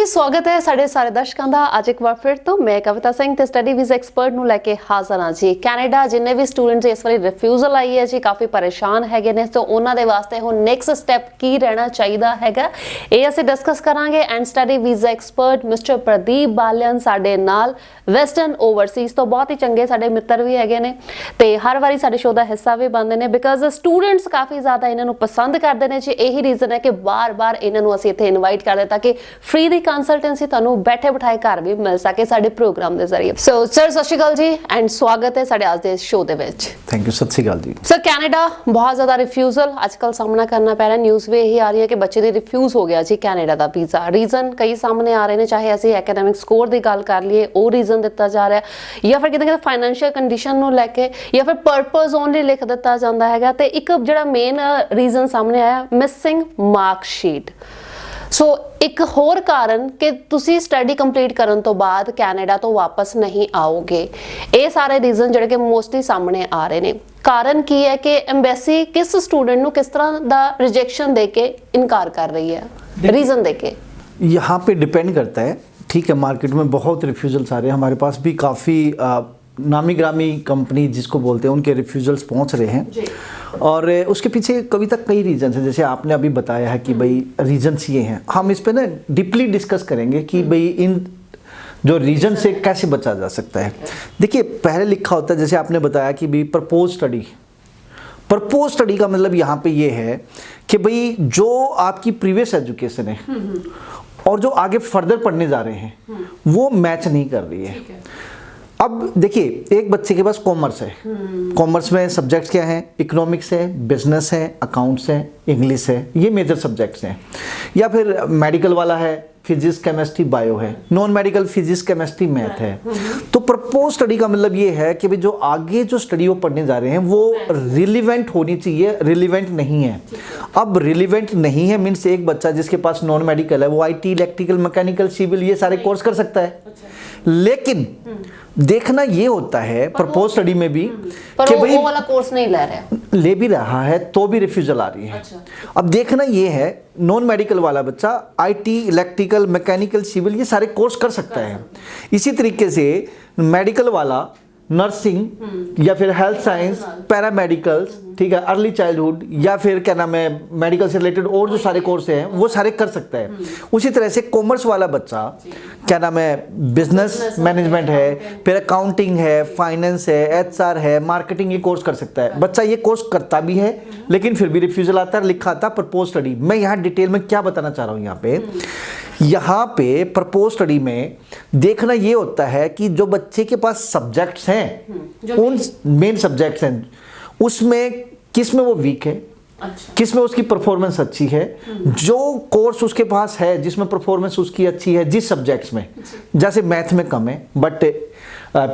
जी स्वागत है साढ़े सारे दर्शकों का अज एक बार फिर तो मैं कविता सिंह ते स्टडी वीज़ा एक्सपर्ट नूं लैके हाज़र हाँ जी। कैनेडा जिन्ने भी स्टूडेंट्स इस वारी रिफ्यूजल आई है जी काफ़ी परेशान हैगे ने, तो उन्होंने वास्ते हुण नैक्सट स्टैप की रहना चाहिए हैगा ये असीं डिस्कस करांगे। And study visa expert mister Pradeep Balyan साडे नाल वैसटर्न ओवरसीज़ तो बहुत ही चंगे साडे मित्र भी हैगे ने ते हर वारी साडे शो का हिस्सा भी बनते हैं बिकॉज स्टूडेंट्स काफ़ी ज़्यादा इन्हों पसंद करते हैं जी। यही रीजन है कि बार बार इन्हों असीं इत्थे इनवाइट करते ताकि फ्री दी कंसल्टेंसी तुहानूं बैठे बिठाए घर भी मिल सके साडे प्रोग्राम के जरिए। सो सर सत श्री अकाल जी एंड स्वागत है साडे अज दे शो दे विच। थैंक यू, सत श्री अकाल जी। सर कैनेडा बहुत ज़्यादा रिफ्यूजल आजकल सामना करना पै रहा है, न्यूज़ भी यही आ रही है कि बच्चे दे रिफ्यूज हो गया जी कैनेडा का वीज़ा। रीजन कई सामने आ रहे हैं, चाहे असीं एकेडमिक स्कोर की गल कर लीए वो रीजन दिता जा रहा है या फिर किते फाइनैंशियल कंडीशन नूं लैके या फिर पर्पज ओनली लिख दिता जाता है। तो एक जिहड़ा मेन रीजन सामने आया मिसिंग मार्कशीट। सो एक होर कारण कि तुसी स्टडी कंप्लीट करन तो बाद कैनेडा तो वापस नहीं आओगे। ये सारे रीजन जिहड़े कि मोस्टली सामने आ रहे हैं। कारण की है कि एम्बेसी किस स्टूडेंट को किस तरह का रिजेक्शन देके इनकार कर रही है, रीजन देके यहाँ पे डिपेंड करता है। ठीक है, मार्केट में बहुत रिफ्यूजल्स आ रहे हैं, हमारे पास भी काफ़ी नामी ग्रामी कंपनी जिसको बोलते हैं उनके रिफ्यूजल्स पहुँच रहे हैं और उसके पीछे कविता कई रीजन है। जैसे आपने अभी बताया है कि भाई रीजन्स ये हैं, हम इस पे ना डीपली डिस्कस करेंगे कि भाई इन जो रीजन से कैसे बचा जा सकता है। देखिए पहले लिखा होता है, जैसे आपने बताया कि भाई प्रपोज स्टडी का मतलब यहाँ पे ये है कि भाई जो आपकी प्रीवियस एजुकेशन है और जो आगे फर्दर पढ़ने जा रहे हैं वो मैच नहीं कर रही है। अब देखिए एक बच्चे के पास कॉमर्स है, कॉमर्स में सब्जेक्ट्स क्या हैं? इकोनॉमिक्स है, बिजनेस है, अकाउंट्स है, इंग्लिश है, ये मेजर सब्जेक्ट्स हैं। या फिर मेडिकल वाला है, फिजिक्स केमिस्ट्री बायो है, non medical physics chemistry math है। तो प्रपोज स्टडी का मतलब ये है कि भाई जो आगे जो स्टडी वो पढ़ने जा रहे हैं वो रिलीवेंट होनी चाहिए, रिलीवेंट नहीं है। अब रिलीवेंट नहीं है मीन्स एक बच्चा जिसके पास नॉन मेडिकल है वो आईटी, इलेक्ट्रिकल, मैकेनिकल, सिविल ये सारे कोर्स कर सकता है। लेकिन देखना ये होता है प्रपोज स्टडी में भी कि भाई वो वाला कोर्स नहीं ले भी रहा है तो भी रिफ्यूजल आ रही है। अच्छा। अब देखना ये है नॉन मेडिकल वाला बच्चा आईटी, इलेक्ट्रिकल, मैकेनिकल, सिविल ये सारे कोर्स कर सकता है। इसी तरीके से मेडिकल वाला नर्सिंग या फिर हेल्थ साइंस, पैरामेडिकल्स, ठीक है, अर्ली चाइल्डहुड या फिर क्या नाम है मेडिकल से रिलेटेड और जो सारे कोर्स हैं वो सारे कर सकता है। उसी तरह से कॉमर्स वाला बच्चा क्या नाम है बिजनेस मैनेजमेंट है, फिर अकाउंटिंग है, फाइनेंस है, एचआर है, मार्केटिंग ये कोर्स कर सकता है। बच्चा ये कोर्स करता भी है लेकिन फिर भी रिफ्यूजल आता है, लिखा आता प्रपोज स्टडी। मैं यहाँ डिटेल में क्या बताना चाह रहा हूँ यहाँ पे प्रपोज स्टडी में देखना ये होता है कि जो बच्चे के पास सब्जेक्ट्स हैं उन मेन सब्जेक्ट्स हैं उसमें किस में वो वीक है, अच्छा। किस में उसकी परफॉर्मेंस अच्छी है, जो कोर्स उसके पास है जिसमें परफॉर्मेंस उसकी अच्छी है जिस सब्जेक्ट्स में, जैसे मैथ में कम है बट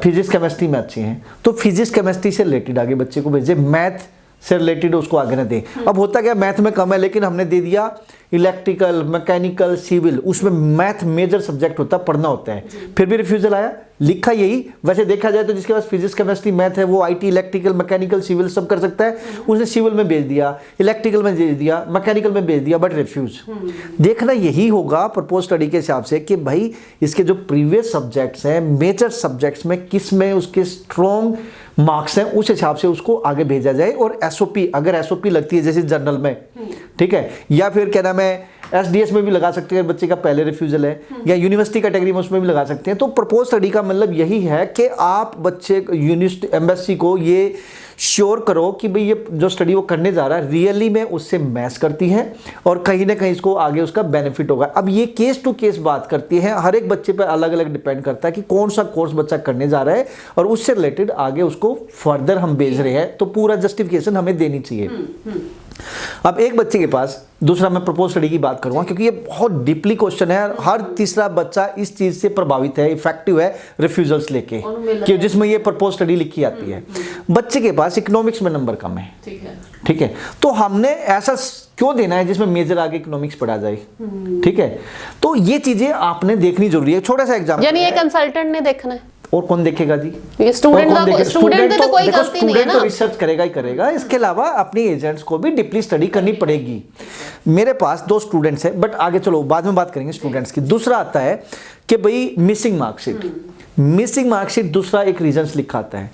फिजिक्स केमिस्ट्री में अच्छी है तो फिजिक्स केमिस्ट्री से रिलेटेड आगे बच्चे को भेजे, मैथ से रिलेटेड उसको आगे ना दें। अब होता क्या मैथ में कम है लेकिन हमने दे दिया इलेक्ट्रिकल, मैकेनिकल, सिविल, उसमें मैथ मेजर सब्जेक्ट होता है, पढ़ना होता है, फिर भी रिफ्यूजल आया। लिखा यही, वैसे देखा जाए तो जिसके पास फिजिक्स केमिस्ट्री मैथ है वो आईटी, इलेक्ट्रिकल, मैकेनिकल, सिविल सब कर सकता है, उसने सिविल में भेज दिया, इलेक्ट्रिकल में भेज दिया, मैकेनिकल में भेज दिया बट रिफ्यूज। देखना यही होगा प्रपोज स्टडी के हिसाब से कि भाई इसके जो प्रीवियस सब्जेक्ट्स हैं मेजर सब्जेक्ट्स में किस में उसके स्ट्रॉन्ग मार्क्स हैं, उस हिसाब से उसको आगे भेजा जाए। और एसओपी, अगर एसओपी लगती है जैसे जनरल में, ठीक है, या फिर क्या नाम है एसडीएस में भी लगा सकते हैं बच्चे का पहले रिफ्यूजल है, या यूनिवर्सिटी कैटेगरी में उसमें भी लगा सकते हैं। तो प्रपोज स्टडी का मतलब यही है कि आप बच्चे यूनिवर्सिटी एम्बेसी को ये श्योर करो कि भाई ये जो स्टडी वो करने जा रहा है रियली में उससे मैच करती है और कहीं ना कहीं इसको आगे उसका बेनिफिट होगा। अब ये केस टू केस बात करती है, हर एक बच्चे पर अलग अलग डिपेंड करता है कि कौन सा कोर्स बच्चा करने जा रहा है और उससे रिलेटेड आगे उसको फर्दर हम भेज रहे हैं तो पूरा जस्टिफिकेशन हमें देनी चाहिए। अब एक बच्चे के पास, दूसरा मैं प्रपोज स्टडी की बात करूंगा क्योंकि ये बहुत डीपली क्वेश्चन है, हर तीसरा बच्चा इस चीज से प्रभावित है, इफेक्टिव है रिफ्यूजल्स लेके कि जिसमें ये प्रपोज स्टडी लिखी आती है। बच्चे के पास इकोनॉमिक्स में नंबर कम है, ठीक है, तो हमने ऐसा क्यों देना है जिसमें मेजर आगे इकोनॉमिक्स पढ़ा जाए, ठीक है, तो ये चीजें आपने देखनी जरूरी है। छोटा सा एग्जाम्पल, यानी एक कंसल्टेंट ने देखना है और कौन देखेगा जी? ये स्टूडेंट तो कोई गलती नहीं है ना। तो रिसर्च करेगा ही करेगा। इसके अलावा अपनी एजेंट्स को भी डीपली स्टडी करनी पड़ेगी। मेरे पास 2 स्टूडेंट्स हैं, बट आगे चलो बाद में बात करेंगे स्टूडेंट्स की। दूसरा आता है कि भाई मिसिंग मार्कशीट। मिसिंग मार्कशीट दूसरा एक रीजंस लिखा आता है।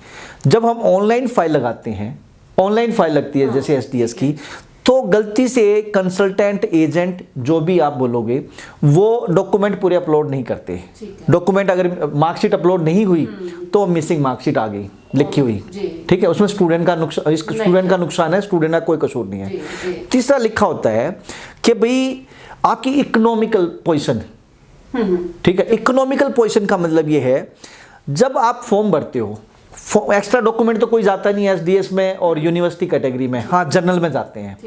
जब हम ऑनलाइन फाइल लगाते हैं, ऑनलाइन फाइल लगती है जैसे एसडीएस की, तो गलती से कंसल्टेंट एजेंट जो भी आप बोलोगे वो डॉक्यूमेंट पूरे अपलोड नहीं करते। डॉक्यूमेंट अगर मार्कशीट अपलोड नहीं हुई तो मिसिंग मार्कशीट आ गई लिखी हुई, ठीक है। उसमें स्टूडेंट का नुकसान, स्टूडेंट का नुकसान है, स्टूडेंट का कोई कसूर नहीं है। तीसरा लिखा होता है कि भाई आपकी इकोनॉमिकल पोजीशन, ठीक है। इकोनॉमिकल पोजीशन का मतलब ये है जब आप फॉर्म भरते हो, एक्स्ट्रा डॉक्यूमेंट तो कोई जाता नहीं एसडीएस में और यूनिवर्सिटी कैटेगरी में, हाँ जनरल में जाते हैं।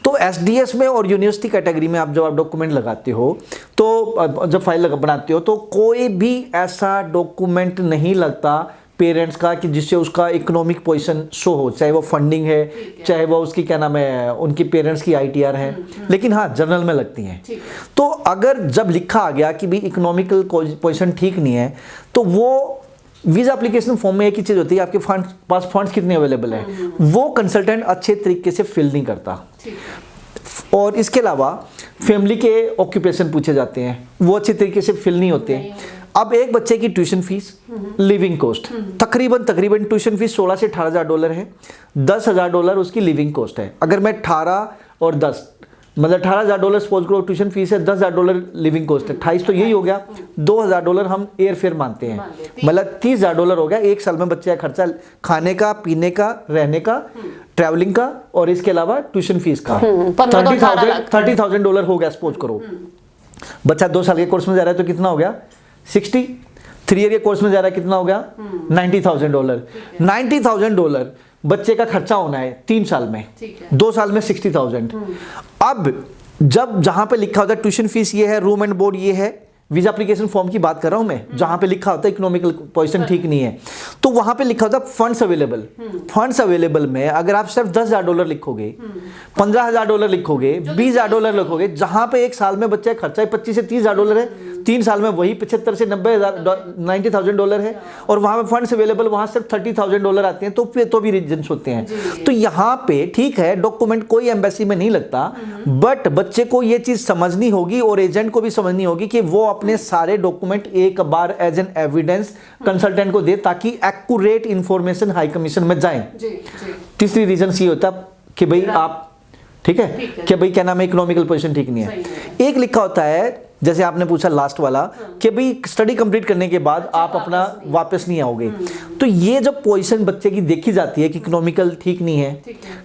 तो एसडीएस में और यूनिवर्सिटी कैटेगरी में आप जब आप डॉक्यूमेंट लगाते हो तो जब फाइल बनाते हो तो कोई भी ऐसा डॉक्यूमेंट नहीं लगता पेरेंट्स का कि जिससे उसका इकोनॉमिक पोजीशन शो हो, चाहे वो फंडिंग है, चाहे वो उसकी क्या नाम है उनकी पेरेंट्स की आईटीआर है, लेकिन हाँ जनरल में लगती हैं। तो अगर जब लिखा आ गया कि भाई इकोनॉमिकल पोजीशन ठीक नहीं है, तो वो वीजा एप्लीकेशन फॉर्म में एक ही चीज होती है, आपके पास फंड्स कितने अवेलेबल हैं, वो कंसल्टेंट अच्छे तरीके से फिल नहीं करता। और इसके अलावा फैमिली के ऑक्यूपेशन पूछे जाते हैं, वो अच्छे तरीके से फिल नहीं होते। अब एक बच्चे की ट्यूशन फीस, लिविंग कॉस्ट तकरीबन ट्यूशन फीस $16,000 से $18,000 है। $10,000 उसकी लिविंग कॉस्ट है। अगर मैं 18 और 10 मतलब $18,000 सपोज करो ट्यूशन फीस है, $10,000 लिविंग कॉस्ट है, 28 तो यही हो गया। $2,000 हम एयर फेयर मानते हैं, मतलब $30,000 हो गया। एक साल में बच्चे का खर्चा खाने का, पीने का, रहने का, ट्रैवलिंग का और इसके अलावा ट्यूशन फीस का $30,000 हो गया सपोज करो। बच्चा 2 साल के कोर्स में जा रहा है तो कितना हो गया 60। 3 ईयर के कोर्स में जा रहा है कितना हो गया $90,000। $90,000 बच्चे का खर्चा होना है 3 साल में, 2 साल में 60,000। अब जब जहां पे लिखा होता है ट्यूशन फीस ये है, रूम एंड बोर्ड ये है, वीजा एप्लीकेशन फॉर्म की बात कर रहा हूं मैं, जहां पे लिखा होता है इकोनॉमिकल पोजीशन ठीक नहीं है, तो वहां पे लिखा होता है फंड्स अवेलेबल। फंड्स अवेलेबल में अगर आप सिर्फ $10,000 लिखोगे, $15,000 लिखोगे, $20,000 लिखोगे, जहां पे एक साल में बच्चे का खर्चा है $25,000 से $30,000 है, 3 साल में वही $75,000 से $90,000 है, और वहां पे फंड्स अवेलेबल वहां सिर्फ $30,000 आते हैं, तो भी रीजंस होते हैं। तो यहाँ पे ठीक है डॉक्यूमेंट कोई एम्बेसी में नहीं लगता, बट बच्चे को ये चीज समझनी होगी और एजेंट को भी समझनी होगी कि वो अपने सारे डॉक्यूमेंट एक बार एज एन एविडेंस कंसल्टेंट को दे ताकि एक्यूरेट इंफॉर्मेशन हाई कमीशन में जाए। तीसरी रीजन ये होता कि भाई आप ठीक है कि भाई क्या नाम है इकोनॉमिकल पोजीशन ठीक नहीं है। एक लिखा होता है जैसे आपने पूछा लास्ट वाला कि भाई स्टडी कंप्लीट करने के बाद आप अपना वापस नहीं आओगे, तो ये जब पोजीशन बच्चे की देखी जाती है कि इकोनॉमिकल ठीक नहीं है,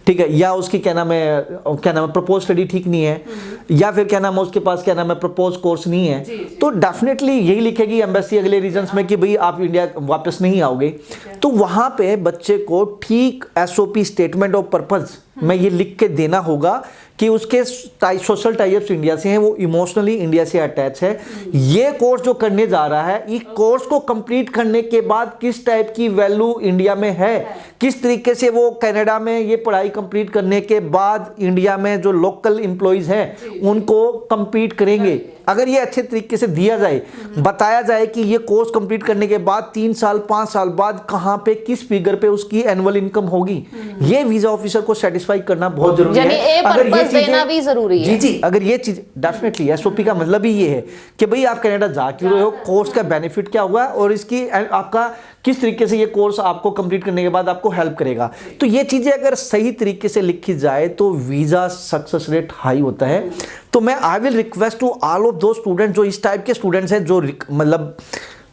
ठीक है, या उसकी क्या नाम है प्रपोज स्टडी ठीक नहीं है, या फिर क्या नाम है उसके पास क्या नाम है प्रपोज कोर्स नहीं है, तो डेफिनेटली यही लिखेगी एम्बेसी अगले रीजंस में कि भाई आप इंडिया वापस नहीं आओगे। तो वहां पे बच्चे को ठीक एसओपी स्टेटमेंट ऑफ पर्पस में ये लिख के देना होगा कि उसके सोशल टाइप्स इंडिया से हैं, वो इमोशनली इंडिया से अटैच है। ये कोर्स जो करने जा रहा है, इस कोर्स को कंप्लीट करने के बाद किस टाइप की वैल्यू इंडिया में है, किस तरीके से वो कनाडा में ये पढ़ाई कंप्लीट करने के बाद इंडिया में जो लोकल एम्प्लॉइज हैं उनको कंपीट करेंगे। अगर ये अच्छे तरीके से दिया जाए, बताया जाए कि ये कोर्स कंप्लीट करने के बाद 3 साल 5 साल बाद कहां पे किस फिगर पे उसकी एनुअल इनकम होगी, ये वीजा ऑफिसर को सेटिस्फाई करना बहुत जरूरी है। अगर ये देना भी जरूरी है। जी, अगर ये चीज डेफिनेटली एसओपी का मतलब ही ये है कि भाई आप कनाडा जा क्यों रहे हो, कोर्स का बेनिफिट क्या हुआ और इसकी आपका किस तरीके से ये कोर्स आपको कंप्लीट करने के बाद आपको हेल्प करेगा। तो ये चीजें अगर सही तरीके से लिखी जाए तो वीजा सक्सेस रेट हाई होता है। तो मैं I will request to all of दो स्टूडेंट जो इस टाइप के स्टूडेंट्स हैं जो मतलब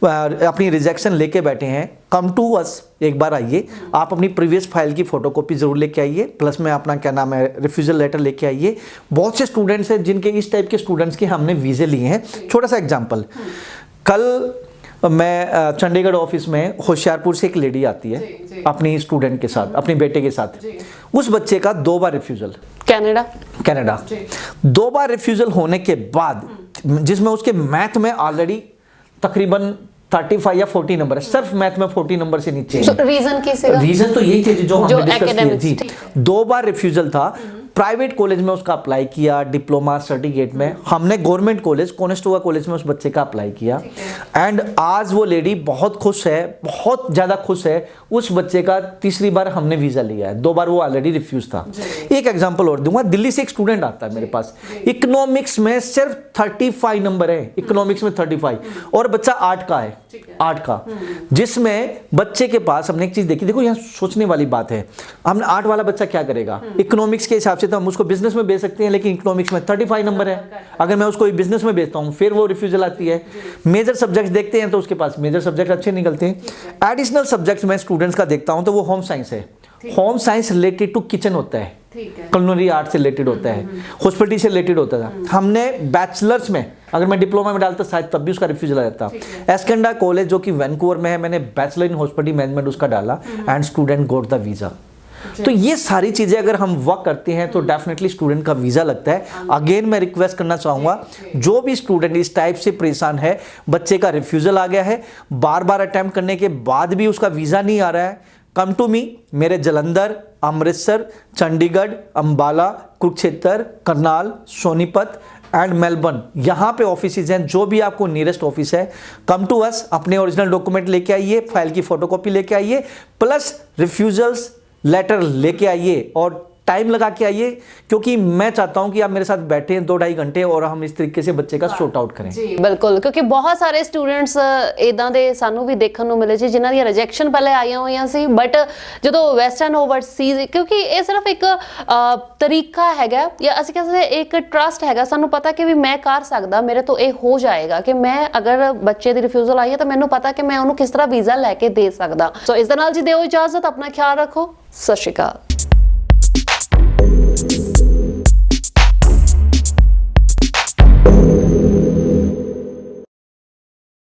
अपनी रिजेक्शन लेके बैठे हैं, कम टू अस, एक बार आइए, आप अपनी प्रीवियस फाइल की फोटोकॉपी जरूर लेके आइए, प्लस में अपना क्या नाम है रिफ्यूजल लेटर लेके आइए। बहुत से स्टूडेंट्स हैं जिनके इस टाइप के स्टूडेंट्स के हमने वीजे लिए हैं। छोटा सा एग्जांपल, कल मैं चंडीगढ़ ऑफिस में होशियारपुर से एक लेडी आती है अपनी स्टूडेंट के साथ, अपने बेटे के साथ। उस बच्चे का 2 बार रिफ्यूजल, कनाडा 2 बार रिफ्यूजल होने के बाद, जिसमें उसके मैथ में ऑलरेडी तकरीबन 35 या 40 नंबर है, सिर्फ मैथ में 40 नंबर से नीचे। रीजन कैसे? रीजन तो यही थे जो हमने डिस्कस किए। जी, 2 बार रिफ्यूजल था, प्राइवेट कॉलेज में उसका अप्लाई किया डिप्लोमा सर्टिफिकेट में, हमने गवर्नमेंट कॉलेज कोनेस्टोवा कॉलेज में उस बच्चे का अप्लाई किया एंड आज वो लेडी बहुत खुश है, बहुत ज़्यादा खुश है। उस बच्चे का तीसरी बार हमने वीज़ा लिया है, 2 बार वो ऑलरेडी रिफ्यूज था। एक एग्जांपल और दूंगा, दिल्ली से एक स्टूडेंट आता है मेरे पास, इकोनॉमिक्स में सिर्फ 35 नंबर है, इकोनॉमिक्स में 35, और बच्चा 8 का है, 8 का, जिसमें बच्चे के पास हमने एक चीज़ देखी, देखो यहाँ सोचने वाली बात है, हमने 8 वाला बच्चा क्या करेगा, इकोनॉमिक्स के हिसाब से तो हम उसको बिजनेस में भेज सकते हैं, लेकिन इकोनॉमिक्स में 35 नंबर है, अगर मैं उसको बिजनेस में भेजता हूँ फिर वो रिफ्यूजल आती है। मेजर सब्जेक्ट देखते हैं तो उसके पास मेजर सब्जेक्ट अच्छे निकलते हैं। एडिशनल सब्जेक्ट्स में स्टूडेंट्स का देखता हूँ तो वो होम साइंस है, home science related to kitchen होता है, कुलिनरी आर्ट से रिलेटेड होता है, हॉस्पिटलिटी से रिलेटेड होता था। हमने बैचलर्स में अगर मैं डिप्लोमा में डालता शायद तब भी उसका रिफ्यूजल आ जाता। एस्केंडा कॉलेज जो कि वैंकूवर में है, मैंने बैचलर इन हॉस्पिटलिटी मैनेजमेंट उसका डाला and student got the visa. तो ये सारी चीजें अगर हम वर्क करते हैं तो डेफिनेटली स्टूडेंट का वीजा लगता है। अगेन मैं रिक्वेस्ट करना चाहूंगा, जो भी स्टूडेंट इस टाइप से परेशान है, बच्चे का रिफ्यूजल आ गया है, बार बार अटेम्प्ट करने के बाद भी उसका वीजा नहीं आ रहा है, कम टू मी। मेरे जलंधर, अमृतसर, चंडीगढ़, अंबाला, कुरुक्षेत्र, करनाल, सोनीपत एंड मेलबर्न, यहाँ पे ऑफिसेज हैं। जो भी आपको नियरेस्ट ऑफिस है, कम टू अस, अपने ओरिजिनल डॉक्यूमेंट लेके आइए, फाइल की फोटोकॉपी लेके आइए, प्लस रिफ्यूजल्स लेटर लेके आइए और टाइम लगा के आइए, क्योंकि मैं चाहता हूं कि आप मेरे साथ बैठे हैं 2-2.5 घंटे और हम इस तरीके से बच्चे का सॉर्ट आउट करें। जी बिल्कुल, क्योंकि बहुत ਸਾਰੇ ਸਟੂਡੈਂਟਸ ਇਦਾਂ ਦੇ ਸਾਨੂੰ ਵੀ ਦੇਖਣ ਨੂੰ ਮਿਲੇ ਜੀ ਜਿਨ੍ਹਾਂ ਦੀਆਂ ਰਿਜੈਕਸ਼ਨ ਪਹਿਲੇ ਆਈਆਂ ਹੋਈਆਂ ਸੀ, ਬਟ ਜਦੋਂ ਵੈਸਟਰਨ ਓਵਰਸੀਜ਼, ਕਿਉਂਕਿ ਇਹ ਸਿਰਫ ਇੱਕ ਤਰੀਕਾ ਹੈਗਾ ਜਾਂ ਅਸੀਂ ਕਹਿੰਦੇ ਇੱਕ ਟਰਸਟ ਹੈਗਾ, ਸਾਨੂੰ ਪਤਾ ਕਿ ਵੀ ਮੈਂ ਕਰ ਸਕਦਾ, ਮੇਰੇ ਤੋਂ ਇਹ ਹੋ ਜਾਏਗਾ, ਕਿ ਮੈਂ ਅਗਰ ਬੱਚੇ ਦੀ ਰਿਫਿਊਜ਼ਲ ਆਈ ਹੈ ਤਾਂ ਮੈਨੂੰ ਪਤਾ ਕਿ ਮੈਂ ਉਹਨੂੰ ਕਿਸ ਤਰ੍ਹਾਂ ਵੀਜ਼ਾ ਲੈ ਕੇ ਦੇ ਸਕਦਾ। ਸੋ ਇਸ ਦੇ ਨਾਲ ਜੀ ਦਿਓ ਇਜਾਜ਼ਤ, ਆਪਣਾ ਖਿਆਲ ਰੱਖੋ, ਸਤਿ ਸ਼੍ਰੀ ਅਕਾਲ।